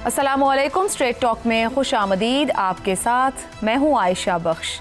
अस्सलामुअलैकुम। Straight talk में खुश आमदीद। आपके साथ मैं हूँ आयशा बख्श।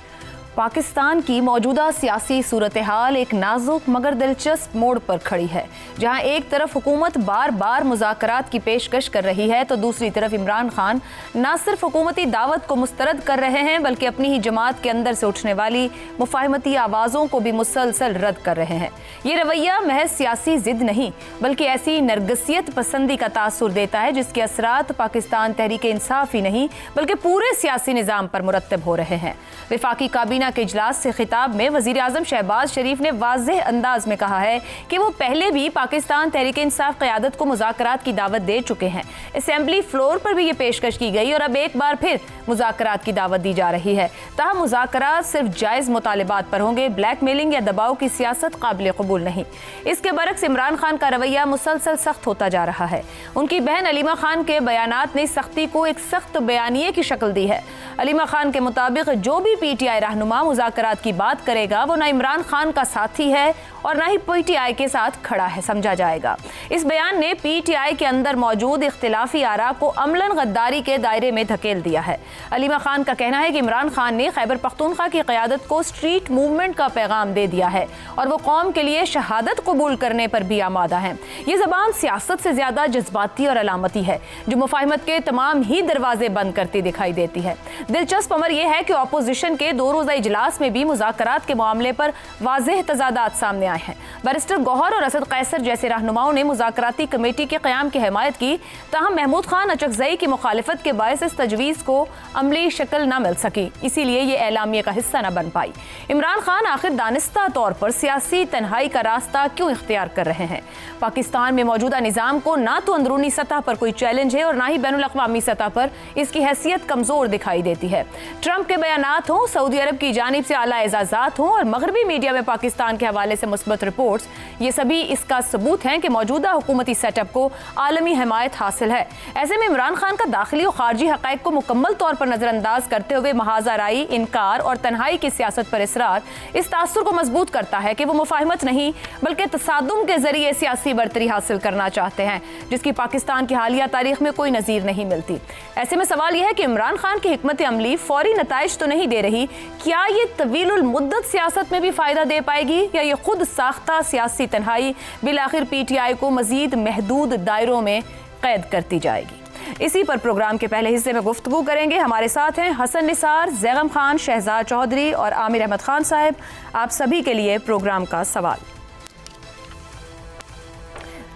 पाकिस्तान की मौजूदा सियासी सूरत हाल एक नाजुक मगर दिलचस्प मोड़ पर खड़ी है, जहां एक तरफ हुकूमत बार बार मुज़ाकरात की पेशकश कर रही है तो दूसरी तरफ इमरान खान न सिर्फ हुकूमती दावत को मुस्तरद कर रहे हैं बल्कि अपनी ही जमात के अंदर से उठने वाली मुफाहमती आवाज़ों को भी मुसलसल रद्द कर रहे हैं। ये रवैया महज सियासी जिद नहीं बल्कि ऐसी नरगसियत पसंदी का तासुर देता है जिसके असरात पाकिस्तान तहरीक इंसाफ ही नहीं बल्कि पूरे सियासी निज़ाम पर मुरतब हो रहे हैं। वफाकी काबीना के इजलास से खिताब में वजीर आज़म शहबाज शरीफ ने वाज़ेह अंदाज में कहा है कि वो पहले भी पाकिस्तान तहरीक इंसाफ क़यादत को मुज़ाकरात की दावत दे चुके हैं। असेंबली फ्लोर पर भी ये पेशकश की गई और अब एक बार फिर मुज़ाकरात की दावत दी जा रही है। ताहम मुज़ाकरात सिर्फ जायज़ मुतालिबात पर होंगे, ब्लैक मेलिंग या दबाव की सियासत काबिल कबूल नहीं। इसके बरक्स इमरान खान का रवैया मुसलसल सख्त होता जा रहा है। उनकी बहन अलीमा खान के बयानात ने सख्ती को एक सख्त बयानिए की शक्ल दी है। अलीमा खान के मुताबिक जो भी PTI रहनुमा मुज़ाकरात की बात करेगा वो ना इमरान खान का साथी है और ना ही PTI के साथ खड़ा है समझा जाएगा। इस बयान ने PTI के अंदर मौजूद इख्तिलाफी आरा को अमलन गद्दारी के दायरे में धकेल दिया है। अलीमा खान का कहना है कि इमरान खान ने खैबर पख्तूनख्वा की क़यादत को स्ट्रीट मूवमेंट का पैगाम दे दिया है और वो कौम के लिए शहादत कबूल करने पर भी आमादा है। ये ज़बान सियासत से ज़्यादा जज्बाती और अलामती है जो मुफाहमत के तमाम ही दरवाजे बंद करती दिखाई देती है। दिलचस्प अमर यह है कि अपोजिशन के 2 रोज़ा इजलास में भी मुज़ाकरात के मामले पर वाज़ेह तज़ादात सामने आए हैं। बैरिस्टर गौहर और असद कैसर जैसे रहनुमाओं ने मुज़ाकराती कमेटी के क़याम की हिमायत की, ताहम महमूद खान अचकज़ई की मुखालिफत के बायस इस तजवीज़ को अमली शक्ल न मिल सकी, इसीलिए ये एलामिया का हिस्सा न बन पाई। इमरान खान आखिर दानिस्ता तौर पर सियासी तन्हाई का रास्ता क्यों इख्तियार कर रहे हैं? पाकिस्तान में मौजूदा निज़ाम को ना तो अंदरूनी सतह पर कोई चैलेंज है और ना ही बैनुल अक़वामी सतह पर इसकी हैसियत कमज़ोर दिखाई देती है। ट्रंप के बयानात हों, सऊदी अरब की जानिब से आला एजाज़ात हों और मगरबी मीडिया में पाकिस्तान के हवाले से मुस्बत रिपोर्ट्स, ये सभी इसका सबूत हैं कि मौजूदा हुकूमती सेटअप को आलमी हिमायत हासिल है। ऐसे में इमरान खान का दाखिली और खारजी हक़ाइक़ को मुकम्मल तौर पर नज़रअंदाज करते हुए महाज़ाराई, इनकार और तन्हाई की सियासत पर इसरार इस तासुर को मजबूत करता है कि वो मुफाहमत नहीं बल्कि तसादुम के जरिए सियासी बरतरी हासिल करना चाहते हैं, जिसकी पाकिस्तान की हालिया तारीख में कोई नज़ीर नहीं मिलती। ऐसे में सवाल यह है कि इमरान खान की हिकमत अमली फौरी नताइज तो नहीं दे रही, क्या ये तवीलुल मुद्दत सियासत में भी फ़ायदा दे पाएगी या ये खुद साख्ता सियासी तन्हाई बिलाखिर PTI को मज़ीद महदूद दायरों में कैद करती जाएगी? इसी पर प्रोग्राम के पहले हिस्से में गुफ्तगू करेंगे। हमारे साथ हैं हसन निसार, ज़ैगम खान, शहजाद चौधरी और आमिर अहमद खान साहब। आप सभी के लिए प्रोग्राम का सवाल।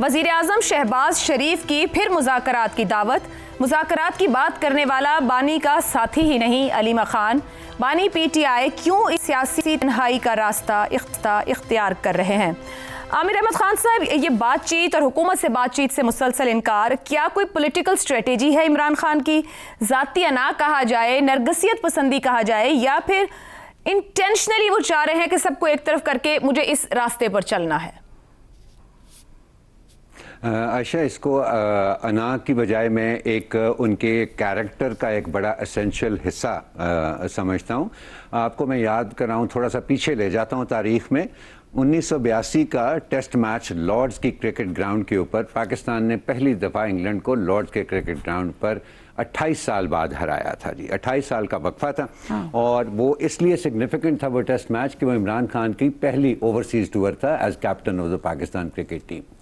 वज़ीर आज़म शहबाज शरीफ की फिर मुज़ाकरात की दावत। मुज़ाकरात की बात करने वाला बानी का साथी ही नहीं अलीमा खान। बानी PTI क्यों इस सियासी तन्हाई का रास्ता इख्तियार कर रहे हैं? आमिर अहमद खान साहब, ये बातचीत और हुकूमत से बातचीत से मुसलसल इनकार, क्या कोई पॉलिटिकल स्ट्रेटेजी है इमरान खान की? ज़ाती अना कहा जाए, नरगसियत पसंदी कहा जाए, या फिर इंटेंशनली वो चाह रहे हैं कि सबको एक तरफ करके मुझे इस रास्ते पर चलना है? आयशा, इसको अना की बजाय मैं एक उनके कैरेक्टर का एक बड़ा एसेंशियल हिस्सा समझता हूँ। आपको मैं याद कराऊँ, थोड़ा सा पीछे ले जाता हूँ तारीख़ में। 1982 का टेस्ट मैच लॉर्ड्स की क्रिकेट ग्राउंड के ऊपर पाकिस्तान ने पहली दफ़ा इंग्लैंड को लॉर्ड्स के क्रिकेट ग्राउंड पर 28 साल बाद हराया था जी। 28 साल का वक्फा था और वो इसलिए सिग्निफिकेंट था वो टेस्ट मैच कि वो इमरान खान की पहली ओवरसीज़ टूर था as captain of the Pakistan cricket team.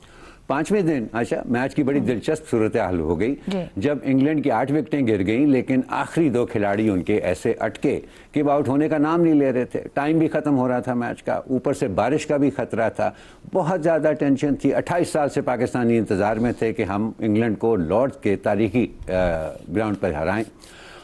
5वें दिन आशा मैच की बड़ी दिलचस्प सूरत हाल हो गई जब इंग्लैंड की 8 विकेटें गिर गईं, लेकिन आखिरी 2 खिलाड़ी उनके ऐसे अटके कि वो आउट होने का नाम नहीं ले रहे थे। टाइम भी ख़त्म हो रहा था मैच का, ऊपर से बारिश का भी खतरा था, बहुत ज़्यादा टेंशन थी। 28 साल से पाकिस्तानी इंतज़ार में थे कि हम इंग्लैंड को लॉर्ड्स के तारीखी ग्राउंड पर हराएं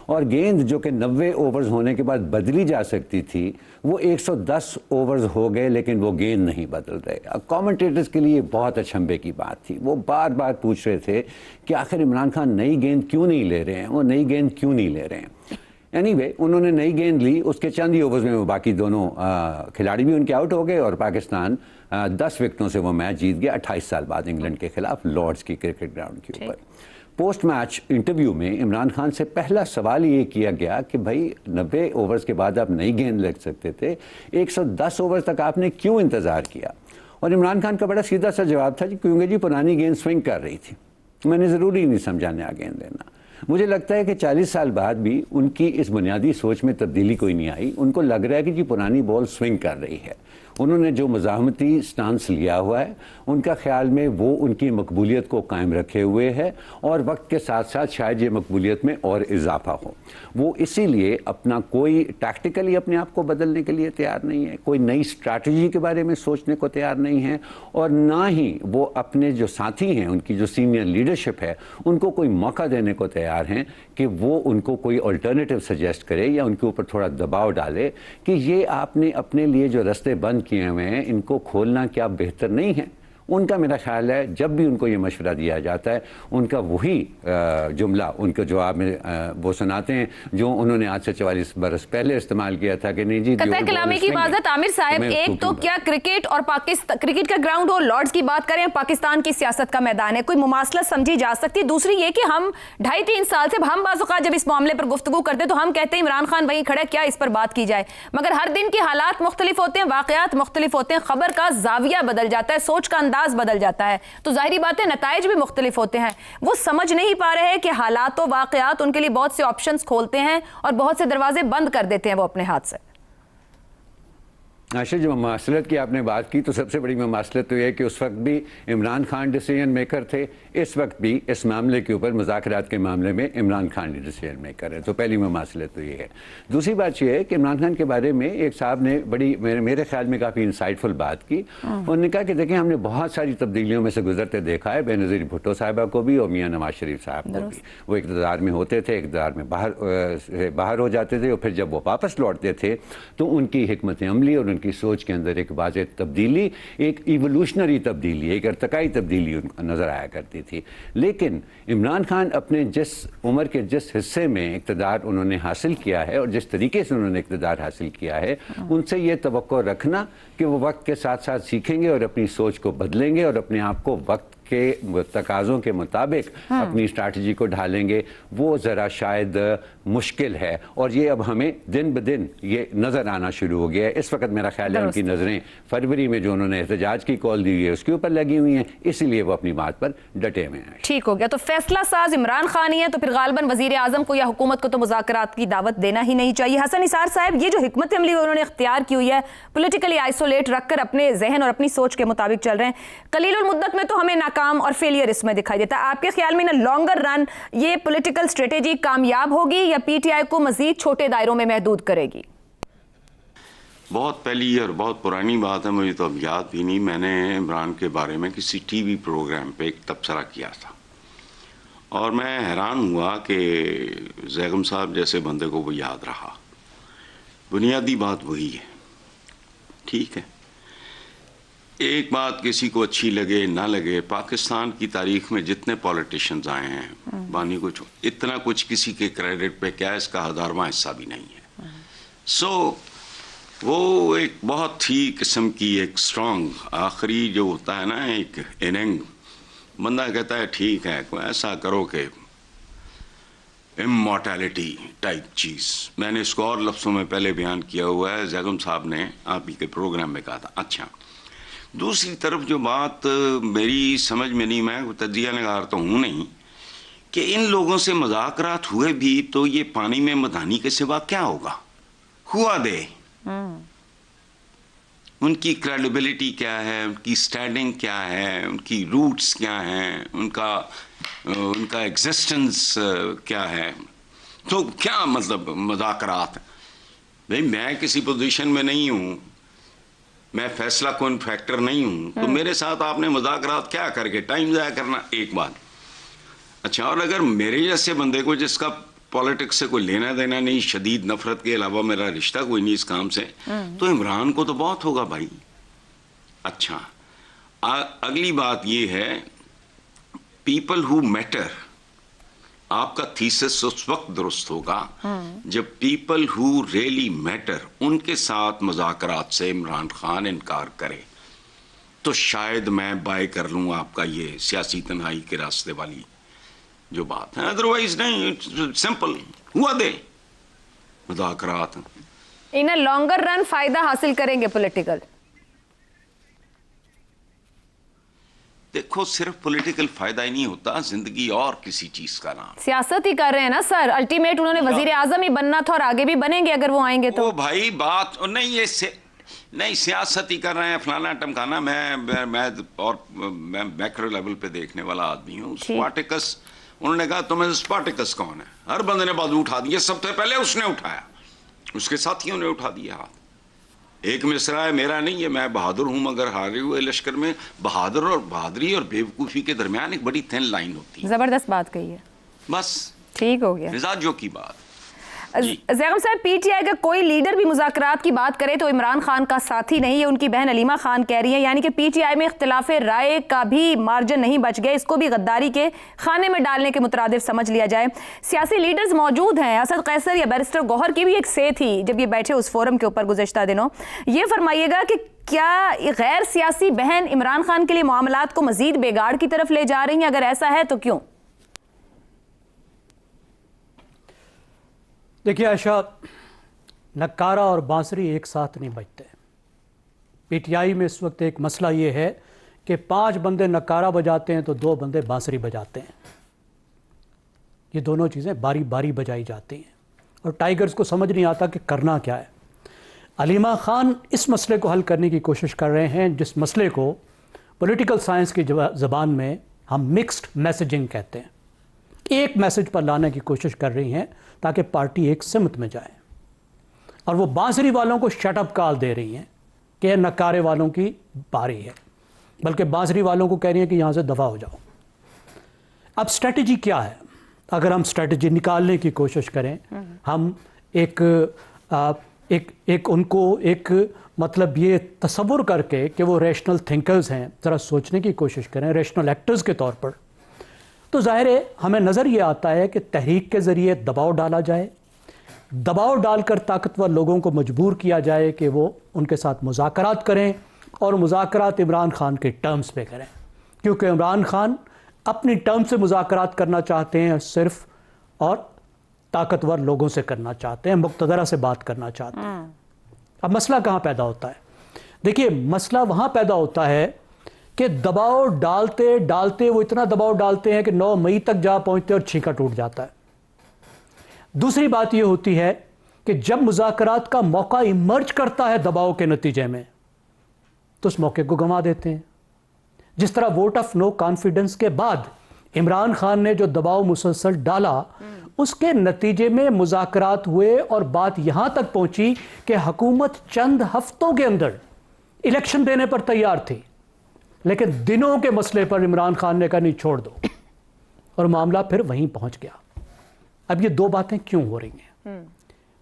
और गेंद जो कि 90 ओवर्स होने के बाद बदली जा सकती थी वो 110 ओवर्स हो गए, लेकिन वो गेंद नहीं बदल रहे। अब कमेंटेटर्स के लिए बहुत अचंभे की बात थी। वो बार बार पूछ रहे थे कि आखिर इमरान खान नई गेंद क्यों नहीं ले रहे हैं, वो नई गेंद क्यों नहीं ले रहे हैं। एनीवे, उन्होंने नई गेंद ली, उसके चंद ही ओवर्स में वो बाकी दोनों खिलाड़ी भी उनके आउट हो गए और पाकिस्तान 10 विकेटों से वो मैच जीत गया 28 साल बाद इंग्लैंड के खिलाफ लॉर्ड्स की क्रिकेट ग्राउंड के ऊपर। पोस्ट मैच इंटरव्यू में इमरान खान से पहला सवाल ये किया गया कि भाई 90 ओवर्स के बाद आप नई गेंद लग सकते थे, 110 ओवर्स तक आपने क्यों इंतज़ार किया? और इमरान खान का बड़ा सीधा सा जवाब था जी क्योंकि जी पुरानी गेंद स्विंग कर रही थी, मैंने ज़रूरी नहीं समझा नया गेंद लेना। मुझे लगता है कि 40 साल बाद भी उनकी इस बुनियादी सोच में तब्दीली कोई नहीं आई। उनको लग रहा है कि जी पुरानी बॉल स्विंग कर रही है। उन्होंने जो मज़ाहमती स्टांस लिया हुआ है, उनका ख्याल में वो उनकी मकबूलियत को कायम रखे हुए है और वक्त के साथ साथ शायद ये मकबूलियत में और इजाफा हो। वो इसीलिए अपना कोई टैक्टिकली अपने आप को बदलने के लिए तैयार नहीं है, कोई नई स्ट्रैटेजी के बारे में सोचने को तैयार नहीं है, और ना ही वो अपने जो साथी हैं, उनकी जो सीनियर लीडरशिप है, उनको कोई मौका देने को तैयार हैं कि वो उनको कोई अल्टरनेटिव सजेस्ट करे या उनके ऊपर थोड़ा दबाव डाले कि ये आपने अपने लिए जो रास्ते बंद किए हुए हैं, इनको खोलना क्या बेहतर नहीं है। उनका मेरा ख्याल है जब भी उनको ये मशवरा दिया जाता है, उनका वही जुमला उनके जवाब में वो सुनाते हैं जो उन्होंने आज से 44 बरस पहले इस्तेमाल किया था कि नहीं जी कतई कलामी की इबादत। आमिर साहब, एक तो क्या क्रिकेट और पाकिस्तान, क्रिकेट का ग्राउंड हो, लॉर्ड्स की बात करें, पाकिस्तान की सियासत का मैदान है, कोई मुमासलत समझी जा सकती है। दूसरी ये कि हम 2.5-3 साल से हम बाज़-औक़ात जब इस मामले पर गुफ्तगू करते तो हम कहते हैं इमरान खान वहीं खड़े, क्या इस पर बात की जाए, मगर हर दिन के हालात मुख्तलिफ होते हैं, वाक़यात मुख्तलिफ होते हैं, खबर का जाविया बदल जाता है, सोच का अंदाज बदल जाता है, तो जाहिर बात है नताइज भी मुख्तलिफ होते हैं। वो समझ नहीं पा रहे हैं कि हालात और वाक़यात उनके लिए बहुत से ऑप्शंस खोलते हैं और बहुत से दरवाजे बंद कर देते हैं वो अपने हाथ से। आशिर, जो ममासलत की आपने बात की, तो सबसे बड़ी ममासलत तो यह है कि उस वक्त भी इमरान खान डिसीजन मेकर थे, इस वक्त भी इस मामले के ऊपर, मुज़ाकरात के मामले में इमरान खान ही डिसीजन मेकर है। तो पहली ममासलत तो ये है। दूसरी बात यह है कि इमरान खान के बारे में एक साहब ने बड़ी मेरे ख्याल में काफ़ी इंसाइटफुल बात की। उन्होंने कहा कि देखिए, हमने बहुत सारी तब्दीलियों में से गुजरते देखा है, बेनज़ीर भुट्टो साहिबा को भी और मियाँ नवाज शरीफ साहब को भी। वो इक़्तिदार में होते थे, इक़्तिदार में बाहर हो जाते थे, और फिर जब वो वापस लौटते थे तो उनकी हिकमत अमली और उनकी सोच के अंदर एक वाज़ेह तब्दीली, एक इवोल्यूशनरी तब्दीली, एक इर्तिकाई तब्दीली नज़र आया करती थी। लेकिन इमरान खान अपने जिस उम्र के जिस हिस्से में इक़्तिदार उन्होंने हासिल किया है और जिस तरीके से उन्होंने इक़्तिदार हासिल किया है, उनसे ये तवक्को रखना कि वो वक्त के साथ साथ सीखेंगे और अपनी सोच को बदलेंगे और अपने आप को वक्त के तकाज़ों के मुताबिक अपनी स्ट्रैटेजी को ढालेंगे, वो ज़रा शायद मुश्किल है। और ये अब हमें दिन ब दिन ये नज़र आना शुरू हो गया है। इस वक्त मेरा ख्याल है उनकी नज़रें फरवरी में जो उन्होंने एहतजाज की कॉल दी है उसके ऊपर लगी हुई हैं, इसीलिए वो अपनी बात पर डटे हुए हैं। ठीक हो गया, तो फैसला साज इमरान खान ही है, तो फिर गालिबन वज़ीर आज़म को या हुकूमत को तो मुज़ाकरात की दावत देना ही नहीं चाहिए। हसन निसार साहब, ये जो हिकमत अमली उन्होंने इख्तियार की हुई है, पॉलिटिकली आइसोलेट रखकर अपने जहन और अपनी सोच के मुताबिक चल रहे हैं, कलीलुल मुद्दत में तो हमें नाकाम और फेलियर इसमें दिखाई देता है। आपके ख्याल में ना लॉन्गर रन ये पॉलिटिकल स्ट्रेटेजी कामयाब होगी या पीटीआई को मजीद छोटे दायरों में महदूद करेगी? बहुत पहली और बहुत पुरानी बात है, मुझे तो अब याद भी नहीं, मैंने इमरान के बारे में किसी टीवी प्रोग्राम पे एक तबसरा किया था और मैं हैरान हुआ कि ज़ैगम साहब जैसे बंदे को वो याद रहा। बुनियादी बात वही है, ठीक है, एक बात किसी को अच्छी लगे ना लगे, पाकिस्तान की तारीख में जितने पॉलिटिशियंस आए हैं, बानी कुछ इतना कुछ किसी के क्रेडिट पे क्या, इसका 1000वां हिस्सा भी नहीं है। सो वो एक बहुत ही किस्म की एक स्ट्रॉन्ग आखिरी जो होता है ना, एक इनिंग, बंदा कहता है ठीक है, कोई ऐसा करो कि इमॉर्टैलिटी टाइप चीज़। मैंने इसको और लफ्ज़ों में पहले बयान किया हुआ है, ज़ैगम साहब ने आप ही के प्रोग्राम में कहा था। अच्छा, दूसरी तरफ जो बात मेरी समझ में नहीं, मैं तजिया नगार तो हूँ नहीं, कि इन लोगों से मुज़ाकरात हुए भी तो ये पानी में मधानी के सिवा क्या होगा, हुआ दे, उनकी क्रेडिबिलिटी क्या है, उनकी स्टैंडिंग क्या है, उनकी रूट्स क्या हैं, उनका एग्जिस्टेंस क्या है, तो क्या मतलब मुज़ाकरात। भाई मैं किसी पोजीशन में नहीं हूँ, मैं फैसला कौन फैक्टर नहीं हूँ, तो मेरे साथ आपने मुज़ाकरात क्या करके टाइम ज़ाया करना, एक बात। अच्छा, और अगर मेरे जैसे बंदे को जिसका पॉलिटिक्स से कोई लेना देना नहीं, शदीद नफरत के अलावा मेरा रिश्ता कोई नहीं इस काम से, तो इमरान को तो बहुत होगा भाई। अच्छा, अगली बात ये है, पीपल हु मैटर, आपका थीसिस उस वक्त दुरुस्त होगा जब पीपल हु रियली मैटर उनके साथ मुज़ाकरात से इमरान खान इनकार करे, तो शायद मैं बाय कर लूँ आपका ये सियासी तन्हाई के रास्ते वाली जो बात है। अदरवाइज नहीं, सिंपल हुआ दे मुज़ाकरात। इन्हें लॉन्गर रन फायदा हासिल करेंगे पॉलिटिकल। देखो सिर्फ पॉलिटिकल फायदा ही नहीं होता, जिंदगी और किसी चीज का नाम। सियासत ही कर रहे हैं ना सर, अल्टीमेट उन्होंने वजीर आजम ही बनना था और आगे भी बनेंगे अगर वो आएंगे तो। ओ भाई बात नहीं, ये नहीं सियासत ही कर रहे हैं, फलाना टमकाना। मैं मैक्रो लेवल पे देखने वाला आदमी हूँ। स्पार्टिकस, उन्होंने कहा तुम्हें स्पार्टिकस कौन है, हर बंदे ने बाजू उठा दिया, सबसे पहले उसने उठाया, उसके साथियों ने उठा दिया हाथ। एक मिसरा है मेरा नहीं है, मैं बहादुर हूं मगर हारे हुए लश्कर में। बहादुर और बहादुरी और बेवकूफ़ी के दरमियान एक बड़ी थिन लाइन होती है। जबरदस्त बात कही है, बस ठीक हो गया मिजाजों की बात। ज़ैगम साहब, पीटीआई का कोई लीडर भी मुज़ाकरात की बात करे तो इमरान खान का साथी नहीं है, उनकी बहन अलीमा खान कह रही है, यानी कि पीटीआई में इख्तिलाफ राय का भी मार्जिन नहीं बच गया, इसको भी गद्दारी के खाने में डालने के मुतरादिफ समझ लिया जाए। सियासी लीडर्स मौजूद हैं, असद कैसर या बैरिस्टर गौहर की भी एक से थी जब ये बैठे उस फोरम के ऊपर गुज़श्ता दिनों। ये फरमाइएगा कि क्या गैर सियासी बहन इमरान खान के लिए मामलात को मजीद बेगाड़ की तरफ ले जा रही हैं? अगर ऐसा है तो क्यों? देखिए आयशा, नक्कारा और बांसुरी एक साथ नहीं बजते। पीटीआई में इस वक्त एक मसला ये है कि 5 बंदे नक्कारा बजाते हैं तो 2 बंदे बांसुरी बजाते हैं। ये दोनों चीज़ें बारी बारी बजाई जाती हैं और टाइगर्स को समझ नहीं आता कि करना क्या है। अलीमा खान इस मसले को हल करने की कोशिश कर रहे हैं, जिस मसले को पॉलिटिकल साइंस की ज़बान में हम मिक्स्ड मैसेजिंग कहते हैं। एक मैसेज पर लाने की कोशिश कर रही हैं ताकि पार्टी एक सिमत में जाए, और वो बांसुरी वालों को शटअप कॉल दे रही हैं कि नकारे वालों की बारी है, बल्कि बांसुरी वालों को कह रही हैं कि यहाँ से दफा हो जाओ। अब स्ट्रेटजी क्या है? अगर हम स्ट्रेटजी निकालने की कोशिश करें, हम उनको मतलब ये तसव्वुर करके कि वो रैशनल थिंकर्स हैं, ज़रा सोचने की कोशिश करें रैशनल एक्टर्स के तौर पर, तो ज़ाहिर है हमें नज़र ये आता है कि तहरीक के ज़रिए दबाव डाला जाए, दबाव डालकर ताकतवर लोगों को मजबूर किया जाए कि वो उनके साथ मुज़ाकरात करें, और मुज़ाकरात इमरान खान के टर्म्स पे करें, क्योंकि इमरान खान अपनी टर्म से मुज़ाकरात करना चाहते हैं सिर्फ, और ताकतवर लोगों से करना चाहते हैं, मुक़्तदरा से बात करना चाहते हैं। अब मसला कहाँ पैदा होता है? देखिए, मसला वहाँ पैदा होता है कि दबाव डालते डालते वो इतना दबाव डालते हैं कि 9 मई तक जा पहुंचते और छींका टूट जाता है। दूसरी बात ये होती है कि जब मुज़ाकरात का मौका इमर्ज करता है दबाव के नतीजे में, तो उस मौके को गंवा देते हैं। जिस तरह वोट ऑफ नो कॉन्फिडेंस के बाद इमरान खान ने जो दबाव मुसलसल डाला, उसके नतीजे में मुज़ाकरात हुए और बात यहां तक पहुंची कि हुकूमत चंद हफ्तों के अंदर इलेक्शन देने पर तैयार थी, लेकिन दिनों के मसले पर इमरान खान ने कहा नहीं छोड़ दो, और मामला फिर वहीं पहुंच गया। अब ये 2 बातें क्यों हो रही हैं?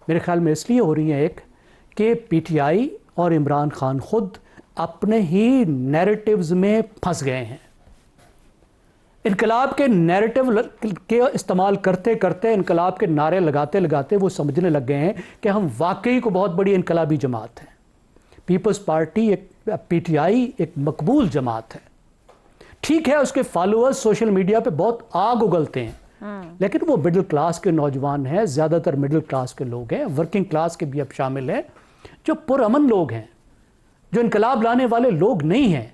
मेरे ख्याल में इसलिए हो रही हैं, एक कि पीटीआई और इमरान खान खुद अपने ही नैरेटिव्स में फंस गए हैं। इनकलाब के नैरेटिव के इस्तेमाल करते करते, इनकलाब के नारे लगाते लगाते वो समझने लग गए हैं कि हम वाकई को बहुत बड़ी इनकलाबी जमात है। पीपल्स पार्टी पीटीआई एक मकबूल जमात है। ठीक है, उसके फॉलोअर्स सोशल मीडिया पे बहुत आग उगलते हैं, लेकिन वो मिडिल क्लास के नौजवान हैं, ज़्यादातर मिडिल क्लास के लोग हैं, वर्किंग क्लास के भी अब शामिल हैं, जो पुरअमन लोग हैं, जो इनकलाब लाने वाले लोग नहीं हैं।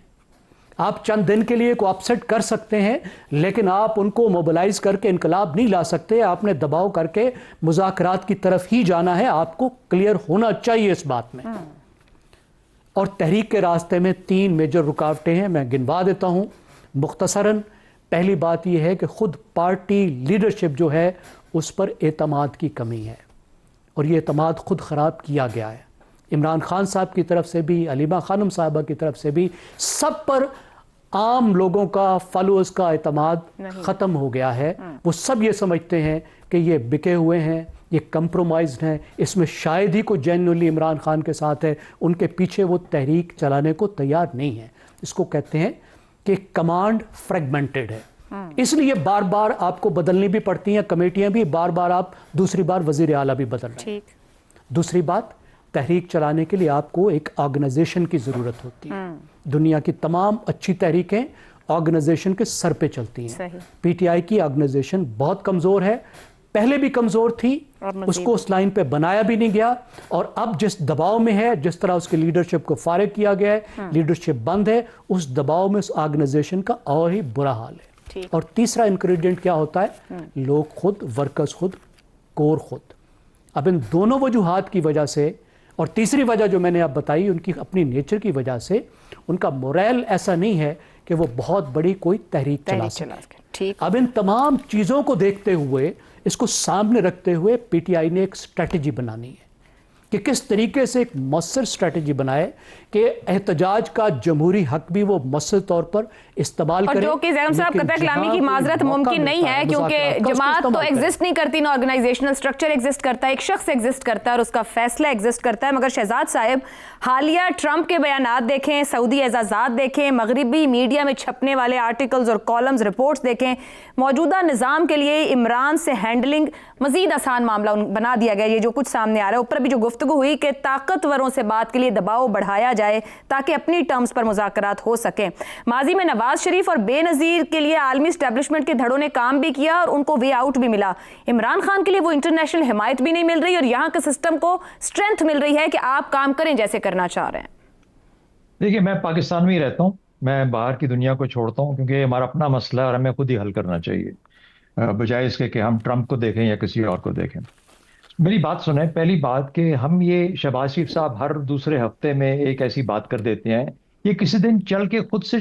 आप चंद दिन के लिए को अपसेट कर सकते हैं, लेकिन आप उनको मोबिलाइज करके इनकलाब नहीं ला सकते। आपने दबाव करके मुज़ाकरात की तरफ ही जाना है, आपको क्लियर होना चाहिए इस बात में। और तहरीक के रास्ते में 3 मेजर रुकावटें हैं, मैं गिनवा देता हूं मुख्तसरन। पहली बात यह है कि खुद पार्टी लीडरशिप जो है उस पर एतमाद की कमी है, और ये एतमाद खुद ख़राब किया गया है। इमरान खान साहब की तरफ से भी, अलीमा खानम साहबा की तरफ से भी, सब पर आम लोगों का, फॉलोअर्स का एतमाद ख़त्म हो गया है। वो सब ये समझते हैं कि ये बिके हुए हैं, ये कंप्रोमाइज़ हैं, इसमें शायद ही कोई जेन्युइनली इमरान खान के साथ है, उनके पीछे वो तहरीक चलाने को तैयार नहीं है। इसको कहते हैं कि कमांड फ्रेगमेंटेड है, इसलिए बार बार आपको बदलनी भी पड़ती हैं कमेटियां भी, बार बार आप दूसरी बार वज़ीर आला भी बदल रहे हैं। दूसरी बात, तहरीक चलाने के लिए आपको एक ऑर्गेनाइजेशन की ज़रूरत होती है। दुनिया की तमाम अच्छी तहरीकें ऑर्गेनाइजेशन के सर पे चलती हैं। पीटीआई की ऑर्गेनाइजेशन बहुत कमज़ोर है। پہلے بھی کمزور تھی, اور مزید اس کو اس لائن پہ بنایا بھی نہیں گیا, اور اب جس دباؤ میں ہے, جس طرح اس کی لیڈرشپ کو فارغ کیا گیا ہے, لیڈرشپ بند ہے, اس دباؤ میں اس آرگنائزیشن کا اور ہی برا حال ہے. اور تیسرا انگریڈینٹ کیا ہوتا ہے, لوگ خود, ورکرز خود, کور خود. اب ان دونوں وجوہات کی وجہ سے, اور تیسری وجہ جو میں نے اب بتائی ان کی اپنی نیچر کی وجہ سے, ان کا موریل ایسا نہیں ہے کہ وہ بہت بڑی کوئی تحریک چلا سکے. اب ان تمام چیزوں کو دیکھتے ہوئے, اس کو سامنے رکھتے ہوئے پی ٹی آئی نے ایک اسٹریٹجی بنانی ہے کہ کس طریقے سے ایک مؤثر اسٹریٹجی بنائے کہ احتجاج کا جمہوری حق بھی وہ مؤثر طور پر استعمال کرے. اور جو کہ زیغم صاحب قطع کلامی کی معذرت ممکن نہیں ہے, کیونکہ جماعت تو ایگزسٹ نہیں کرتی, نہ آرگنائزیشنل سٹرکچر ایگزسٹ کرتا ہے, ایک شخص ایگزسٹ کرتا ہے اور اس کا فیصلہ ایگزسٹ کرتا ہے. مگر شہزاد صاحب, حالیہ ٹرمپ کے بیانات دیکھیں, سعودی اعزازات دیکھیں, مغربی میڈیا میں چھپنے والے آرٹیکلز اور کالمز, رپورٹس دیکھیں, موجودہ نظام کے لیے عمران سے ہینڈلنگ مزید آسان معاملہ بنا دیا گیا. یہ جو کچھ سامنے آ رہا ہے, اوپر بھی جو گفتگو ہوئی کہ طاقتوروں سے بات کے لیے دباؤ بڑھایا جائے تاکہ اپنی ٹرمز پر مذاکرات ہو سکیں. ماضی میں نواز شریف اور بے نظیر کے لیے عالمی اسٹیبلشمنٹ کے دھڑوں نے کام بھی کیا اور ان کو وے آؤٹ بھی ملا. عمران خان کے لیے وہ انٹرنیشنل حمایت بھی نہیں مل رہی اور یہاں کے سسٹم کو اسٹرینتھ مل رہی ہے کہ آپ کام کریں جیسے کرنا چاہ رہے ہیں. دیکھیے, میں پاکستان میں ہی رہتا ہوں, میں باہر کی دنیا کو چھوڑتا ہوں کیونکہ ہمارا اپنا مسئلہ ہے اور ہمیں خود ہی حل کرنا چاہیے, بجائے اس کے کہ ہم ٹرمپ کو دیکھیں یا کسی اور کو دیکھیں. میری بات سنیں. پہلی بات کہ ہم یہ شہباز شریف صاحب ہر دوسرے ہفتے میں ایک ایسی بات کر دیتے ہیں, یہ کسی دن چل کے خود سے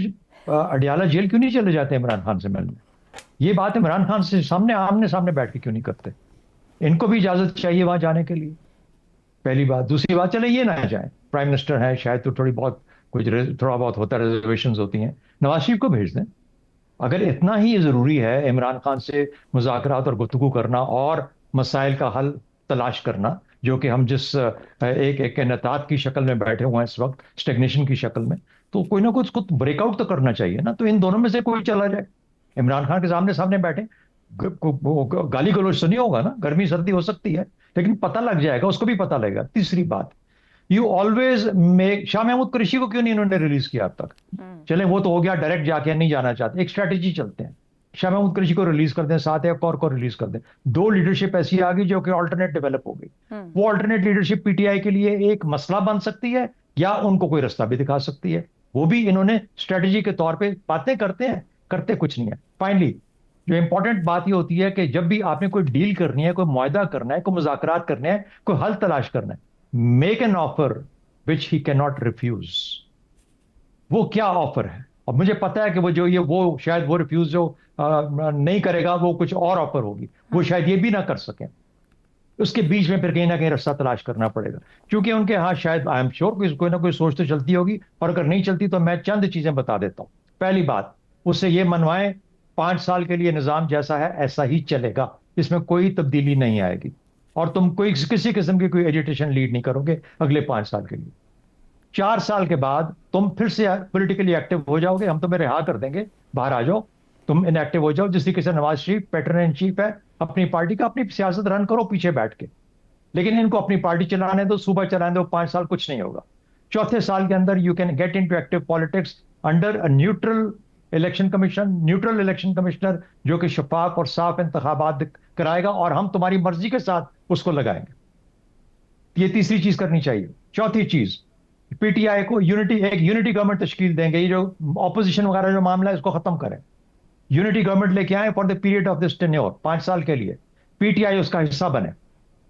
اڈیالہ جیل کیوں نہیں چلے جاتے عمران خان سے ملنے؟ یہ بات عمران خان سے آمنے سامنے بیٹھ کے کیوں نہیں کرتے؟ ان کو بھی اجازت چاہیے وہاں جانے کے لیے, پہلی بات. دوسری بات, چلے یہ نہ جائیں, پرائم منسٹر ہے, شاید تو تھوڑا بہت ہوتا ہے, ریزرویشنز ہوتی ہیں, نواز شریف کو بھیج دیں. اگر اتنا ہی ضروری ہے عمران خان سے مذاکرات اور گفتگو کرنا اور مسائل کا حل تلاش کرنا, جو کہ ہم جس ایک انعطاف کی شکل میں بیٹھے ہوئے ہیں اس وقت, اسٹیگنیشن کی شکل میں, تو کوئی نہ کوئی اس کو بریک آؤٹ تو کرنا چاہیے نا. تو ان دونوں میں سے کوئی چلا جائے, عمران خان کے سامنے بیٹھے, گالی گلوچ تو نہیں ہوگا نا, گرمی سردی ہو سکتی ہے لیکن پتہ لگ جائے گا, اس کو بھی پتہ لگے گا. تیسری بات, you always make, Shah Mahmood Qureshi کو کیوں نہیں انہوں نے ریلیز کیا اب تک؟ چلے وہ تو ہو گیا, ڈائریکٹ جا کے نہیں جانا چاہتے, ایک اسٹریٹجی چلتے ہیں, شاہ محمود قریشی کو ریلیز کر دیں, ساتھ ایک اور کو ریلیز کر دیں. 2 لیڈرشپ ایسی آ گئی جو کہ آلٹرنیٹ ڈیولپ ہو گئی. وہ alternate leadership P T I کے لیے ایک مسئلہ بن سکتی ہے یا ان کو کوئی رستہ بھی دکھا سکتی ہے. وہ بھی انہوں نے اسٹریٹجی کے طور پہ باتیں کرتے ہیں, کرتے کچھ نہیں ہے. فائنلی جو امپورٹنٹ بات یہ ہوتی ہے کہ جب بھی آپ نے کوئی ڈیل کرنی ہے, کوئی معاہدہ کرنا ہے, کوئی مذاکرات کرنے ہیں, کوئی حل تلاش کرنا ہے, make an offer which he can not refuse. وہ کیا آفر ہے؟ اور مجھے پتا ہے کہ وہ شاید وہ ریفیوز جو نہیں کرے گا, وہ کچھ اور آفر ہوگی, وہ شاید یہ بھی نہ کر سکیں. اس کے بیچ میں پھر کہیں نہ کہیں رستہ تلاش کرنا پڑے گا, کیونکہ ان کے ہاں شاید آئی ایم شیور کوئی نہ کوئی سوچ تو چلتی ہوگی, اور اگر نہیں چلتی تو میں چند چیزیں بتا دیتا ہوں. پہلی بات, اس سے یہ منوائیں 5 سال کے لیے نظام جیسا ہے ایسا ہی چلے گا, اس میں کوئی تبدیلی نہیں آئے گی, اور تم کسی قسم کی کوئی ایجیٹیشن لیڈ نہیں کرو گے اگلے 5 سال کے لیے. 4 سال کے بعد تم پھر سے پولیٹیکلی ایکٹیو ہو جاؤ گے, ہم تمہیں رہا کر دیں گے, باہر آ جاؤ, تم ان ایکٹیو ہو جاؤ. جس طریقے سے Nawaz Sharif pattern in chief ہے اپنی پارٹی کا, اپنی سیاست رن کرو پیچھے بیٹھ کے, لیکن ان کو اپنی پارٹی چلانے دو, صوبہ چلانے دو, 5 سال کچھ نہیں ہوگا. 4تھے سال کے اندر you can get into active politics under neutral election commission, neutral election commissioner جو کہ شفاف اور صاف انتخابات کرائے گا, اور ہم تمہاری مرضی کے ساتھ اس کو لگائیں گے. یہ تیسری چیز کرنی چاہیے. چوتھی چیز, پی ٹی آئی کو ایک یونٹی گورنمنٹ تشکیل دیں گے. یہ جو اپوزیشن وغیرہ جو معاملہ ہے اس کو ختم کریں, یونٹی گورنمنٹ لے کے آئیں for the period of this tenure, 5 سال کے لیے. پی ٹی آئی اس کا حصہ بنے,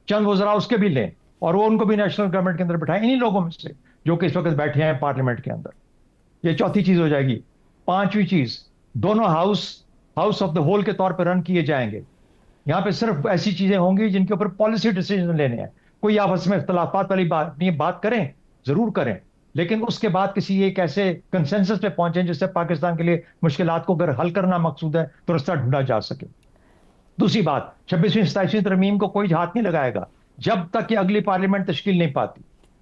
چند وزراء اس کے بھی لیں, اور وہ ان کو بھی نیشنل گورنمنٹ کے اندر بٹھائیں, انہی لوگوں میں سے جو کہ اس وقت بیٹھے ہیں پارلیمنٹ کے اندر. یہ چوتھی چیز ہو جائے گی. 5ویں چیز, دونوں ہاؤس آف دا ہول کے طور پہ رن کیے جائیں گے. یہاں پہ صرف ایسی چیزیں ہوں گی جن کے اوپر پالیسی ڈیسیژن لینے ہیں. کوئی آپس میں اختلافات والی بات کریں, ضرور کریں, لیکن اس کے بعد کسی ایک ایسے کنسنسس پہ پہنچیں جس سے پاکستان کے لیے مشکلات کو اگر حل کرنا مقصود ہے تو رستہ ڈھونڈا جا سکے. دوسری بات, 26ویں 27ویں ترمیم کو کوئی ہاتھ نہیں لگائے گا جب تک کہ اگلی پارلیمنٹ تشکیل نہیں پاتی.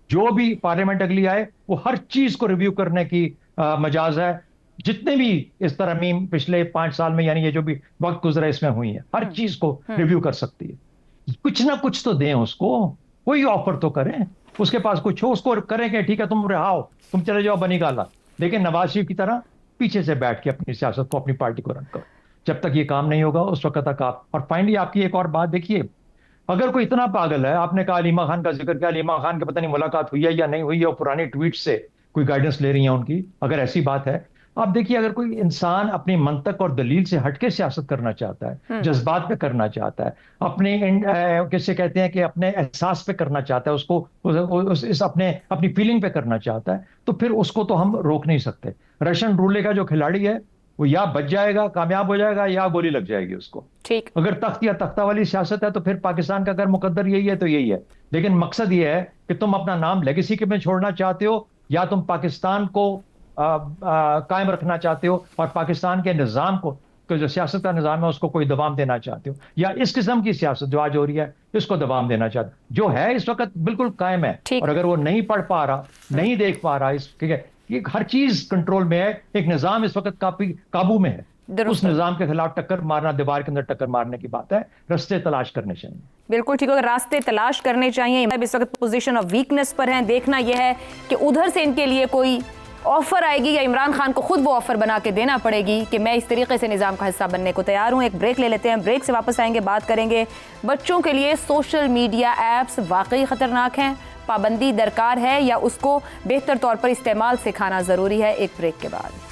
جو بھی پارلیمنٹ اگلی آئے وہ ہر چیز کو ریویو کرنے کی مجاز ہے. جتنے بھی اس ترمیم پچھلے 5 سال میں, یعنی یہ جو بھی وقت گزرا اس میں ہوئی ہے, ہر چیز کو ریویو کر سکتی ہے. کچھ نہ کچھ تو دیں اس کو, کوئی آفر تو کریں, اس کے پاس کچھ ہو, اس کو کریں کہ ٹھیک ہے تم رہاؤ, تم چلے جاؤ بنی گالا, لیکن نواز شریف کی طرح پیچھے سے بیٹھ کے اپنی سیاست کو, اپنی پارٹی کو رن کرو. جب تک یہ کام نہیں ہوگا اس وقت تک آپ. اور فائنلی آپ کی ایک اور بات دیکھیے, اگر کوئی اتنا پاگل ہے, آپ نے کہا علیمہ خان کا ذکر کیا, علیمہ خان کے پتہ نہیں ملاقات ہوئی ہے یا نہیں ہوئی ہے, اور پرانی ٹویٹ سے کوئی گائیڈنس لے رہی ہیں ان کی, اگر ایسی بات ہے, آپ دیکھیے اگر کوئی انسان اپنی منطق اور دلیل سے ہٹ کے سیاست کرنا چاہتا ہے, جذبات پہ کرنا چاہتا ہے, اپنے کیسے کہتے ہیں کہ اپنے احساس پہ کرنا چاہتا ہے, اس کو اپنی فیلنگ پہ کرنا چاہتا ہے, تو پھر اس کو تو ہم روک نہیں سکتے. رشن رولے کا جو کھلاڑی ہے وہ یا بچ جائے گا, کامیاب ہو جائے گا, یا گولی لگ جائے گی اس کو. ٹھیک. اگر تخت یا تختہ والی سیاست ہے تو پھر پاکستان کا اگر مقدر یہی ہے تو یہی ہے. لیکن مقصد یہ ہے کہ تم اپنا نام لیگیسی کے میں چھوڑنا چاہتے ہو, یا تم پاکستان کو قائم رکھنا چاہتے ہو, اور پاکستان کے نظام کو, جو سیاست کا نظام ہے اس کو کوئی دوام دینا چاہتے ہو, یا اس قسم کی سیاست جو آج ہو رہی ہے اس کو دوام دینا چاہتے ہو. جو ہے اس وقت بالکل قائم ہے, اور اگر وہ نہیں پڑھ پا رہا, نہیں دیکھ پا رہا, یہ ہر چیز کنٹرول میں ہے, ایک نظام اس وقت کافی قابو میں ہے, اس نظام کے خلاف ٹکر مارنا, دیوار کے اندر ٹکر مارنے کی بات ہے, راستے تلاش کرنے چاہیے. بالکل ٹھیک. اگر راستے تلاش کرنے چاہیے, اس وقت پوزیشن آف ویکنس پر ہیں. دیکھنا یہ ہے کہ ادھر سے ان کے لیے کوئی آفر آئے گی, یا عمران خان کو خود وہ آفر بنا کے دینا پڑے گی کہ میں اس طریقے سے نظام کا حصہ بننے کو تیار ہوں. ایک بریک لے لیتے ہیں, بریک سے واپس آئیں گے, بات کریں گے بچوں کے لیے سوشل میڈیا ایپس واقعی خطرناک ہیں, پابندی درکار ہے, یا اس کو بہتر طور پر استعمال سکھانا ضروری ہے. ایک بریک کے بعد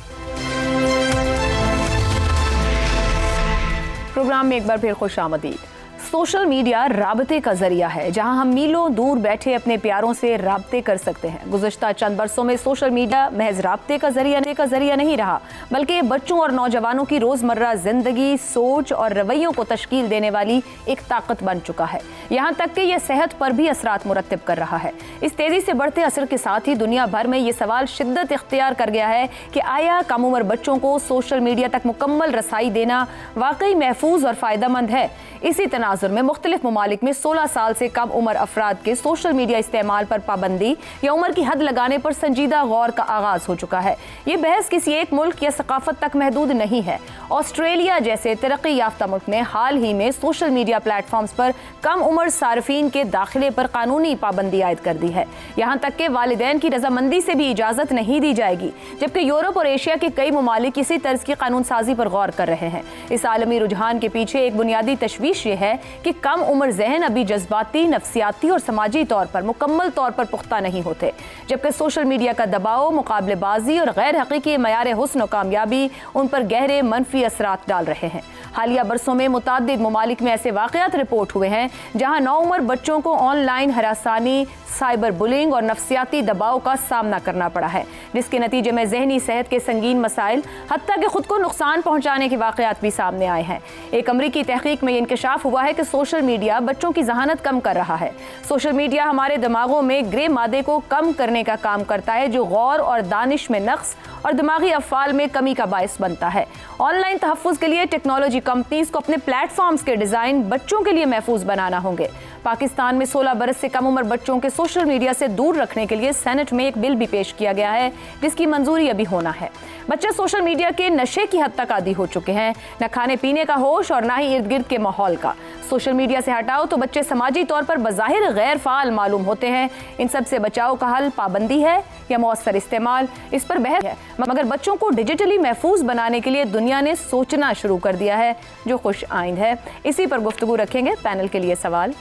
پروگرام میں ایک بار پھر خوش آمدید. سوشل میڈیا رابطے کا ذریعہ ہے, جہاں ہم میلوں دور بیٹھے اپنے پیاروں سے رابطے کر سکتے ہیں. گزشتہ چند برسوں میں سوشل میڈیا محض رابطے کا ذریعہ نہیں رہا, بلکہ بچوں اور نوجوانوں کی روزمرہ زندگی, سوچ اور رویوں کو تشکیل دینے والی ایک طاقت بن چکا ہے. یہاں تک کہ یہ صحت پر بھی اثرات مرتب کر رہا ہے. اس تیزی سے بڑھتے اثر کے ساتھ ہی دنیا بھر میں یہ سوال شدت اختیار کر گیا ہے کہ آیا کم عمر بچوں کو سوشل میڈیا تک مکمل رسائی دینا واقعی محفوظ اور فائدہ مند ہے. اسی تناظر میں مختلف ممالک میں 16 سال سے کم عمر افراد کے سوشل میڈیا استعمال پر پابندی یا عمر کی حد لگانے پر سنجیدہ غور کا آغاز ہو چکا ہے. یہ بحث کسی ایک ملک یا ثقافت تک محدود نہیں ہے. آسٹریلیا جیسے ترقی یافتہ ملک نے حال ہی میں سوشل میڈیا پلیٹ فارمز پر کم عمر صارفین کے داخلے پر قانونی پابندی عائد کر دی ہے. یہاں تک کہ والدین کی رضامندی سے بھی اجازت نہیں دی جائے گی, جبکہ یورپ اور ایشیا کے کئی ممالک اسی طرز کی قانون سازی پر غور کر رہے ہیں. اس عالمی رجحان کے پیچھے ایک بنیادی تشویش یہ ہے کہ کم عمر ذہن ابھی جذباتی, نفسیاتی اور سماجی طور پر مکمل طور پر پختہ نہیں ہوتے, جبکہ سوشل میڈیا کا دباؤ, مقابلے بازی اور غیر حقیقی معیار حسن و کامیابی ان پر گہرے منفی اثرات ڈال رہے ہیں. حالیہ برسوں میں متعدد ممالک میں ایسے واقعات رپورٹ ہوئے ہیں جہاں نوعمر بچوں کو آن لائن ہراسانی, سائبر بلنگ اور نفسیاتی دباؤ کا سامنا کرنا پڑا ہے, جس کے نتیجے میں ذہنی صحت کے سنگین مسائل, حتیٰ کہ خود کو نقصان پہنچانے کے واقعات بھی سامنے آئے ہیں. ایک امریکی تحقیق میں یہ انکشاف ہوا ہے کہ سوشل میڈیا بچوں کی ذہانت کم کر رہا ہے. سوشل میڈیا ہمارے دماغوں میں گرے مادے کو کم کرنے کا کام کرتا ہے, جو غور اور دانش میں نقص اور دماغی افعال میں کمی کا باعث بنتا ہے. آن لائن تحفظ کے لیے ٹیکنالوجی کمپنیز کو اپنے پلیٹ فارمز کے ڈیزائن بچوں کے لیے محفوظ بنانا ہوں گے. پاکستان میں 16 برس سے کم عمر بچوں کے سوشل میڈیا سے دور رکھنے کے لیے سینٹ میں ایک بل بھی پیش کیا گیا ہے, جس کی منظوری ابھی ہونا ہے. بچے سوشل میڈیا کے نشے کی حد تک عادی ہو چکے ہیں, نہ کھانے پینے کا ہوش اور نہ ہی ارد گرد کے ماحول کا. سوشل میڈیا سے ہٹاؤ تو بچے سماجی طور پر بظاہر غیر فعال معلوم ہوتے ہیں. ان سب سے بچاؤ کا حل پابندی ہے یا مؤثر استعمال, اس پر بحث ہے, مگر بچوں کو ڈیجیٹلی محفوظ بنانے کے لیے دنیا نے سوچنا شروع کر دیا ہے, جو خوش آئند ہے. اسی پر گفتگو رکھیں گے. پینل کے لیے سوال: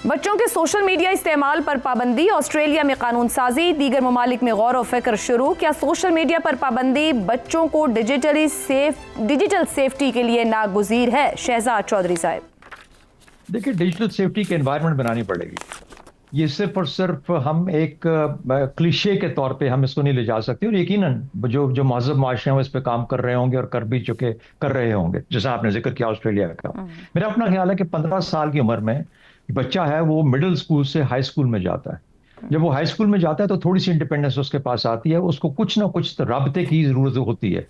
بچوں کے سوشل میڈیا استعمال پر پابندی, آسٹریلیا میں قانون سازی, دیگر ممالک میں غور و فکر شروع. کیا سوشل میڈیا پر پابندی بچوں کو ڈیجیٹل سیفٹی کے لیے ناگزیر ہے؟ شہزاد چودھری صاحب. دیکھیں, ڈیجیٹل سیفٹی کے انوائرمنٹ بنانی پڑے گی. یہ صرف اور صرف ہم ایک کلیشے کے طور پہ ہم اس کو نہیں لے جا سکتے, اور یقیناً جو مہذب معاشرے ہیں وہ اس پہ کام کر رہے ہوں گے اور کر رہے ہوں گے, جیسا آپ نے ذکر کیا آسٹریلیا کا. میرا اپنا خیال ہے کہ 15 سال کی عمر میں بچہ ہے وہ مڈل اسکول سے ہائی اسکول میں جاتا ہے. جب وہ ہائی اسکول میں جاتا ہے تو تھوڑی سی انڈیپینڈنس اس کے پاس آتی ہے, اس کو کچھ نہ کچھ رابطے کی ضرورت ہوتی ہے.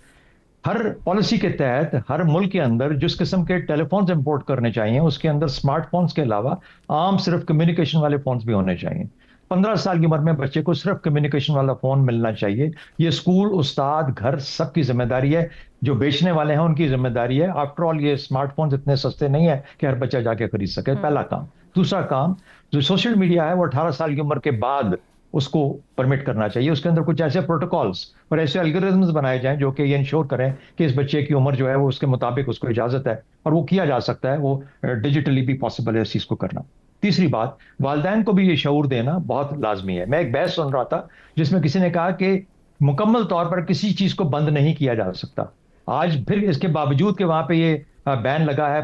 ہر پالیسی کے تحت ہر ملک کے اندر جس قسم کے ٹیلی فونز امپورٹ کرنے چاہیے, اس کے اندر اسمارٹ فونز کے علاوہ عام صرف کمیونیکیشن والے فونز بھی ہونے چاہیے. 15 سال کی عمر میں بچے کو صرف کمیونیکیشن والا فون ملنا چاہیے. یہ اسکول, استاد, گھر سب کی ذمہ داری ہے. جو بیچنے والے ہیں ان کی ذمہ داری ہے. آفٹر آل یہ اسمارٹ فونز اتنے سستے نہیں ہے کہ ہر بچہ جا کے خرید سکے. پہلا کام. دوسرا کام, جو سوشل میڈیا ہے وہ 18 سال کی عمر کے بعد اس کو پرمٹ کرنا چاہیے. اس کے اندر کچھ ایسے پروٹوکالز اور ایسے الگورتھمز بنائے جائیں جو کہ یہ انشور کریں کہ اس بچے کی عمر جو ہے وہ اس کے مطابق اس کو اجازت ہے اور وہ کیا جا سکتا ہے, وہ ڈیجیٹلی بھی پاسبل ہے اس چیز کو کرنا. تیسری بات, والدین کو بھی یہ شعور دینا بہت لازمی ہے. میں ایک بحث سن رہا تھا جس میں کسی نے کہا کہ مکمل طور پر کسی چیز کو بند نہیں کیا جا سکتا. آج پھر اس کے باوجود کہ وہاں پہ یہ بین لگا ہے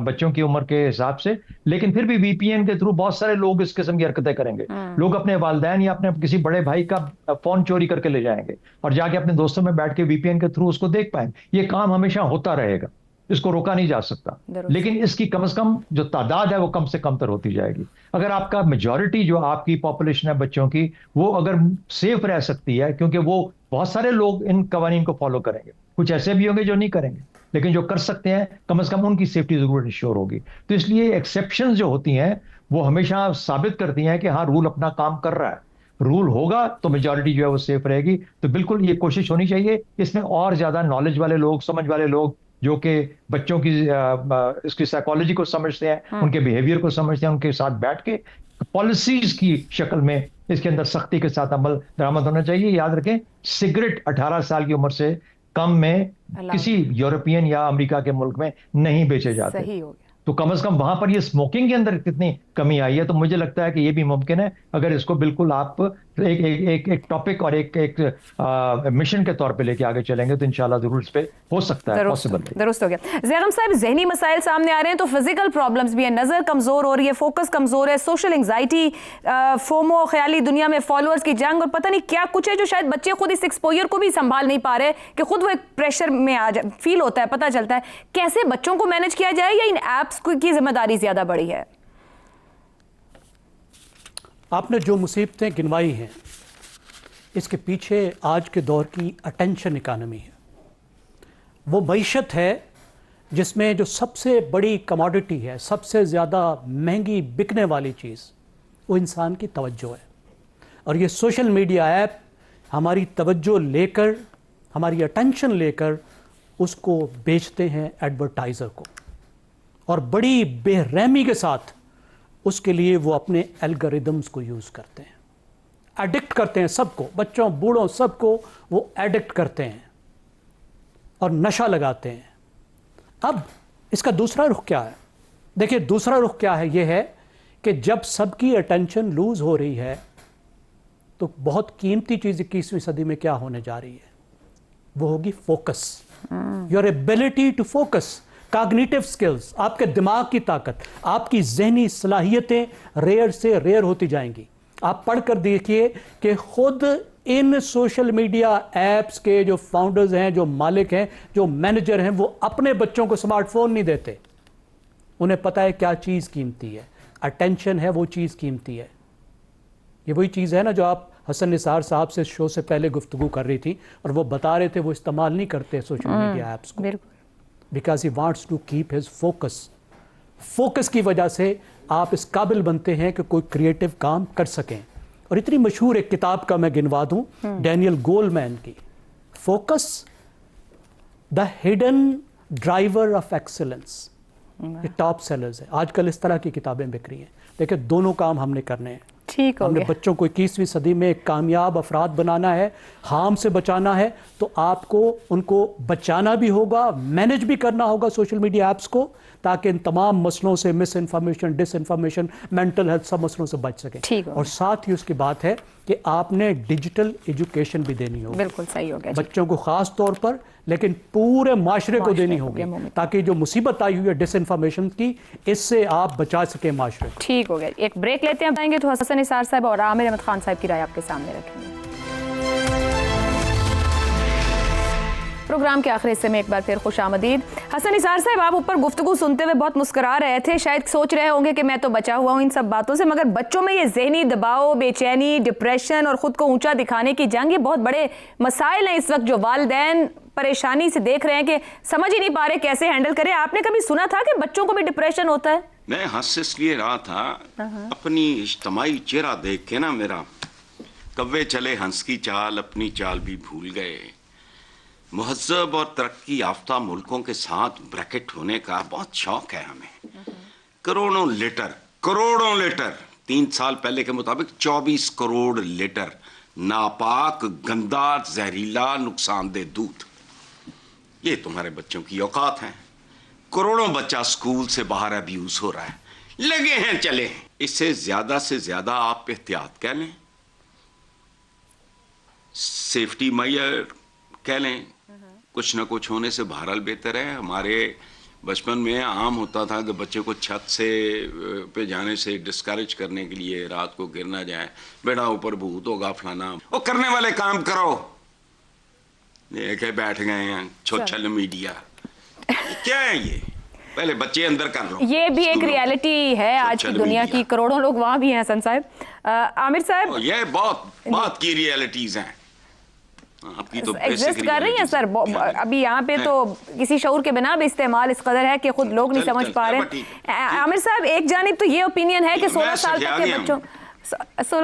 بچوں کی عمر کے حساب سے, لیکن پھر بھی وی پی این کے تھرو بہت سارے لوگ اس قسم کی حرکتیں کریں گے. لوگ اپنے والدین یا اپنے کسی بڑے بھائی کا فون چوری کر کے لے جائیں گے اور جا کے اپنے دوستوں میں بیٹھ کے وی پی این کے تھرو اس کو دیکھ پائیں. یہ کام ہمیشہ ہوتا رہے گا, اس کو روکا نہیں جا سکتا, لیکن اس کی کم از کم جو تعداد ہے وہ کم سے کم تر ہوتی جائے گی. اگر آپ کا میجورٹی جو آپ کی پاپولیشن ہے بچوں کی, وہ اگر سیف رہ سکتی ہے, کیونکہ وہ بہت سارے لوگ ان قوانین کو فالو کریں گے, کچھ ایسے بھی ہوں گے جو نہیں کریں گے, لیکن جو کر سکتے ہیں کم از کم ان کی سیفٹی ضرور انشور ہوگی. تو اس لیے ایکسیپشنز جو ہوتی ہیں وہ ہمیشہ ثابت کرتی ہیں کہ ہاں رول اپنا کام کر رہا ہے. رول ہوگا تو میجورٹی جو ہے وہ سیف رہے گی. تو بالکل یہ کوشش ہونی چاہیے اس میں اور زیادہ نالج والے لوگ, سمجھ والے لوگ جو کہ بچوں کی اس کی سائیکالوجی کو سمجھتے ہیں, ان کے بیہیویئر کو سمجھتے ہیں, ان کے ساتھ بیٹھ کے پالیسیز کی شکل میں اس کے اندر سختی کے ساتھ عمل درآمد ہونا چاہیے. یاد رکھیں, سگریٹ 18 سال کی عمر سے کم میں کسی یورپین یا امریکہ کے ملک میں نہیں بیچے جاتے. صحیح ہو گیا. تو کم از کم وہاں پر یہ اسموکنگ کے اندر کتنی کمی آئی ہے. تو مجھے لگتا ہے کہ یہ بھی ممکن ہے اگر اس کو بالکل آپ ایک ٹاپک اور ایک مشن کے طور پہ لے کے آگے چلیں گے تو انشاءاللہ ضرور اس پہ ہو سکتا ہے, پاسبل ہے. درست ہو گیا. زیغم صاحب, ذہنی مسائل سامنے آ رہے ہیں تو فزیکل پرابلمز بھی ہیں, نظر کمزور ہو رہی ہے, فوکس کمزور ہے, سوشل انگزائٹی, فومو, خیالی دنیا میں فالوورز کی جنگ, اور پتہ نہیں کیا کچھ ہے جو شاید بچے خود اس ایکسپوجر کو بھی سنبھال نہیں پا رہے کہ خود وہ ایک پریشر میں فیل ہوتا ہے, پتہ چلتا ہے. کیسے بچوں کو مینج کیا جائے, یا ان ایپس کی ذمہ داری زیادہ بڑی ہے؟ آپ نے جو مصیبتیں گنوائی ہیں اس کے پیچھے آج کے دور کی اٹینشن اکانومی ہے. وہ معیشت ہے جس میں جو سب سے بڑی کموڈٹی ہے, سب سے زیادہ مہنگی بکنے والی چیز, وہ انسان کی توجہ ہے. اور یہ سوشل میڈیا ایپ ہماری توجہ لے کر, ہماری اٹینشن لے کر اس کو بیچتے ہیں ایڈورٹائزر کو, اور بڑی بے رحمی کے ساتھ اس کے لیے وہ اپنے الگوریدمز کو یوز کرتے ہیں. ایڈکٹ کرتے ہیں سب کو, بچوں بوڑھوں سب کو وہ ایڈکٹ کرتے ہیں اور نشہ لگاتے ہیں. اب اس کا دوسرا رخ کیا ہے؟ دیکھیں دوسرا رخ کیا ہے, یہ ہے کہ جب سب کی اٹینشن لوز ہو رہی ہے تو بہت قیمتی چیز 21ویں صدی میں کیا ہونے جا رہی ہے, وہ ہوگی focus. Your ability to focus, cognitive skills, آپ کے دماغ کی طاقت, آپ کی ذہنی صلاحیتیں ریئر سے ریئر ہوتی جائیں گی. آپ پڑھ کر دیکھیے کہ خود ان سوشل میڈیا ایپس کے جو فاؤنڈرز ہیں, جو مالک ہیں, جو مینیجر ہیں, وہ اپنے بچوں کو سمارٹ فون نہیں دیتے. انہیں پتہ ہے کیا چیز قیمتی ہے, اٹینشن ہے وہ چیز قیمتی ہے. یہ وہی چیز ہے نا جو آپ حسن نثار صاحب سے شو سے پہلے گفتگو کر رہی تھی, اور وہ بتا رہے تھے وہ استعمال نہیں کرتے سوشل میڈیا ایپس کو, because he wants to keep his focus. Focus کی وجہ سے آپ اس قابل بنتے ہیں کہ کوئی کریٹو کام کر سکیں. اور اتنی مشہور ایک کتاب کا میں گنوا دوں, ڈینیل گولمین کی, focus the hidden driver of excellence. یہ ٹاپ سیلرز ہے, آج کل اس طرح کی کتابیں بک رہی ہیں. دیکھیں دونوں کام ہم نے کرنے ہیں. ہم نے بچوں کو 21ویں صدی میں ایک کامیاب افراد بنانا ہے, ہارم سے بچانا ہے, تو آپ کو ان کو بچانا بھی ہوگا, مینیج بھی کرنا ہوگا سوشل میڈیا ایپس کو, تاکہ ان تمام مسئلوں سے, مس انفارمیشن, ڈس انفارمیشن, مینٹل ہیلتھ, سب مسئلوں سے بچ سکیں. اور ساتھ ہی اس کی بات ہے کہ آپ نے ڈیجیٹل ایجوکیشن بھی دینی ہوگی. بالکل صحیح ہو گیا. بچوں کو خاص طور پر, لیکن پورے معاشرے کو دینی ہوگی, تاکہ جو مصیبت آئی ہوئی ہے ڈس انفارمیشن کی, اس سے آپ بچا سکیں معاشرے کو. ٹھیک ہو گیا. ایک بریک لیتے ہیں, بتائیں گے تو حسن نثار صاحب اور عامر احمد خان صاحب کی رائے آپ کے سامنے رکھیں گے. پروگرام کے آخری حصے میں ایک بار پھر خوش آمدید. حسن نثار صاحب, آپ اوپر گفتگو سنتے ہوئے بہت مسکرا رہے تھے, شاید سوچ رہے ہوں گے کہ میں تو بچا ہوا ہوں ان سب باتوں سے, مگر بچوں میں یہ ذہنی دباؤ, بے چینی, ڈپریشن اور خود کو اونچا دکھانے کی جنگ, یہ بہت بڑے مسائل ہیں اس وقت جو والدین پریشانی سے دیکھ رہے ہیں کہ سمجھ ہی نہیں پا رہے کیسے ہینڈل کریں. آپ نے کبھی سنا تھا کہ بچوں کو بھی ڈپریشن ہوتا ہے؟ میں ہنس اس لیے رہا تھا, اپنی اجتماعی چہرہ دیکھ کے نا میرا, کوے چلے ہنس کی چال, اپنی چال بھی بھول گئے. مہذب اور ترقی یافتہ ملکوں کے ساتھ بریکٹ ہونے کا بہت شوق ہے ہمیں. کروڑوں لیٹر 3 साल पहले के मुताबिक 24 करोड़ लीटर नापाक, गंदा, जहरीला, नुकसानदेह दूध। ये तुम्हारे बच्चों की औकात है। करोड़ों बच्चा स्कूल से बाहर अब्यूज हो रहा है, लगे हैं चले। इससे ज्यादा से ज्यादा आप एहतियात कह लें, सेफ्टी मेजर कह लें, कुछ ना कुछ होने से बहरहाल बेहतर है। हमारे बचपन में आम होता था कि बच्चे को छत से पे जाने से डिस्करेज करने के लिए रात को गिर ना जाए, बेटा ऊपर भूत होगा फलाना, वो करने वाले काम करो, लेके बैठ गए हैं सोशल मीडिया। क्या है ये? पहले बच्चे अंदर कर लो। ये भी एक रियलिटी है आज की दुनिया की, करोड़ों लोग वहां भी हैं। हसन साहब, आमिर साहब, ये बहुत की रियलिटीज हैं। आपकी तो एग्जिस्ट कर रही हैं सर। अभी यहाँ पे तो किसी शऊर के बिना भी इस्तेमाल इस कदर है कि खुद लोग नहीं समझ पा रहे। आमिर साहब, एक जानिब तो ये ओपिनियन है कि 16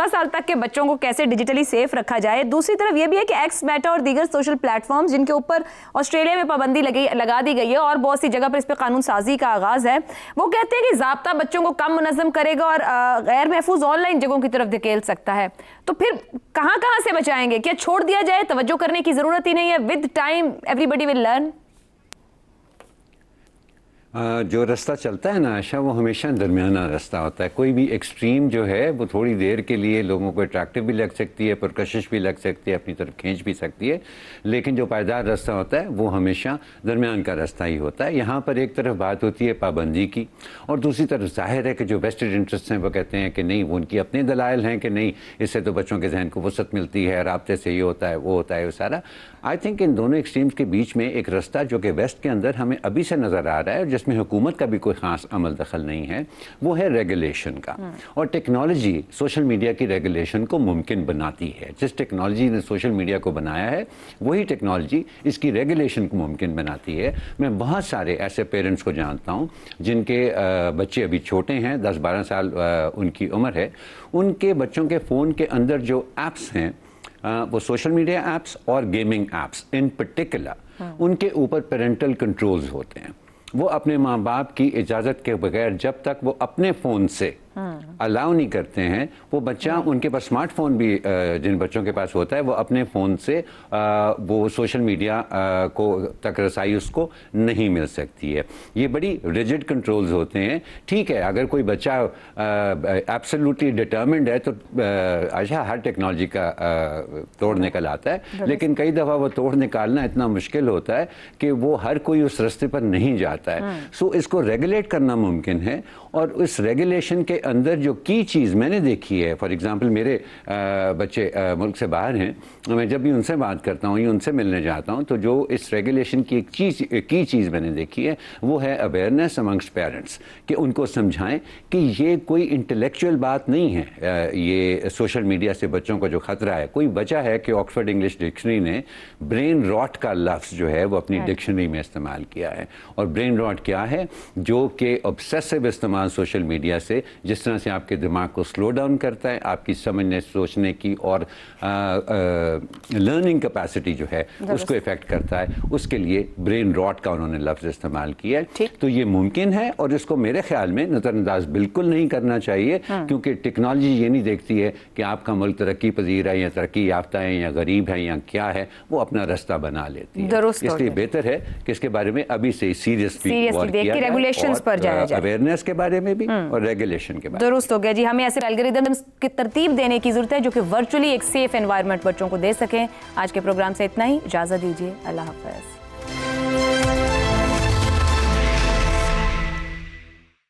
साल तक के बच्चों को कैसे डिजिटली सेफ रखा जाए, दूसरी तरफ ये भी है कि एक्स, मेटा और दीगर सोशल प्लेटफॉर्म्स जिनके ऊपर ऑस्ट्रेलिया में पाबंदी लगा दी गई है और बहुत सी जगह पर इस पर कानून साजी का आगाज है, वो कहते हैं कि ज़ाब्ता बच्चों को कम मुनज़्ज़म करेगा और गैर महफूज ऑनलाइन जगहों की तरफ धकेल सकता है। तो फिर कहाँ से बचाएंगे? क्या छोड़ दिया जाए, तवज्जो करने की ज़रूरत ही नहीं है? With time everybody will learn. जो रास्ता चलता है ना आशा, वो हमेशा दरमियाना रास्ता होता है। कोई भी एक्सट्रीम जो है वो थोड़ी देर के लिए लोगों को अट्रैक्टिव भी लग सकती है, परकशिश भी लग सकती है, अपनी तरफ खींच भी सकती है, लेकिन जो पायदार रास्ता होता है वो हमेशा दरमियान का रास्ता ही होता है। यहाँ पर एक तरफ बात होती है पाबंदी की, और दूसरी तरफ जाहिर है कि जो वेस्टेड इंटरेस्ट हैं वो कहते हैं कि नहीं, वो उनकी अपने दलाइल हैं कि नहीं, इससे तो बच्चों के जहन को वसत मिलती है, राब्ते से ये होता है, वो होता है, वो सारा। आई थिंक इन दोनों एक्सट्रीम्स के बीच में एक रास्ता जो कि वेस्ट के अंदर हमें अभी से नज़र आ रहा है, जिसमें हुकूमत का भी कोई ख़ास अमल दखल नहीं है, वो है रेगुलेशन का। और टेक्नोलॉजी सोशल मीडिया की रेगुलेशन को मुमकिन बनाती है। जिस टेक्नोलॉजी ने सोशल मीडिया को बनाया है वही टेक्नोलॉजी इसकी रेगुलेशन को मुमकिन बनाती है। मैं बहुत सारे ऐसे पेरेंट्स को जानता हूँ जिनके बच्चे अभी छोटे हैं, 10-12 साल उनकी उम्र है, उनके बच्चों के फ़ोन के अंदर जो ऐप्स हैं वो सोशल मीडिया ऐप्स और गेमिंग ऐप्स इन पर्टिकुलर, उनके ऊपर पेरेंटल कंट्रोल्स होते हैं। वो अपने माँ बाप की इजाज़त के बगैर जब तक वो अपने फ़ोन से अलाउ नहीं करते हैं, वो बच्चा, उनके पास स्मार्टफोन भी जिन बच्चों के पास होता है, वो अपने फ़ोन से वो सोशल मीडिया को तक रसाई उसको नहीं मिल सकती है। ये बड़ी रिजिड कंट्रोल्स होते हैं। ठीक है, अगर कोई बच्चा एब्सोल्युटली डिटर्मिन्ड है तो अच्छा हर टेक्नोलॉजी का तोड़ निकल आता है, लेकिन कई दफ़ा वो तोड़ निकालना इतना मुश्किल होता है कि वो हर कोई उस रास्ते पर नहीं जाता है। सो इसको रेगुलेट करना मुमकिन है, और उस रेगुलेशन के अंदर जो की चीज़ मैंने देखी है, फॉर एग्जांपल मेरे बच्चे मुल्क से बाहर हैं, मैं जब भी उनसे बात करता हूँ या उनसे मिलने जाता हूँ, तो जो इस रेगुलेशन की एक चीज़ मैंने देखी है वो है अवेयरनेस अमंग्स्ट पेरेंट्स, कि उनको समझाएं कि ये कोई इंटेलेक्चुअल बात नहीं है। ये सोशल मीडिया से बच्चों को जो ख़तरा है, कोई वजह है कि ऑक्सफोर्ड इंग्लिश डिक्शनरी ने ब्रेन रॉट का लफ्ज़ जो है वो अपनी डिक्शनरी में इस्तेमाल किया है। और ब्रेन रॉट क्या है? जो कि ऑब्सेसिव इस्तेमाल सोशल मीडिया से जिस तरह से आपके दिमाग को स्लो डाउन करता है, आपकी समझने सोचने की और लर्निंग कैपेसिटी जो है उसको इफेक्ट करता है, उसके लिए ब्रेन रॉट का उन्होंने लफ्ज़ इस्तेमाल किया है। तो ये मुमकिन है और इसको मेरे ख्याल में नज़रअंदाज बिल्कुल नहीं करना चाहिए, क्योंकि टेक्नोलॉजी ये नहीं देखती है कि आपका मुल्क तरक्की पजीर है या तरक्की याफ्ता है या गरीब है या क्या है, वो अपना रास्ता बना लेती है। इसलिए बेहतर है कि इसके बारे में अभी से सीरियसली रेगुलेशंस पर जाया जाए, अवेयरनेस के बारे में भी और रेगुलेशन के बारे में। दुरुस्त हो गया जी। हमें ऐसे एल्गोरिदम्स की तरतीब देने की जरूरत है जो कि वर्चुअली एक सेफ एनवायरनमेंट बच्चों को दे सकें। आज के प्रोग्राम से इतना ही, इजाजत दीजिए, अल्लाह हाफ़िज़।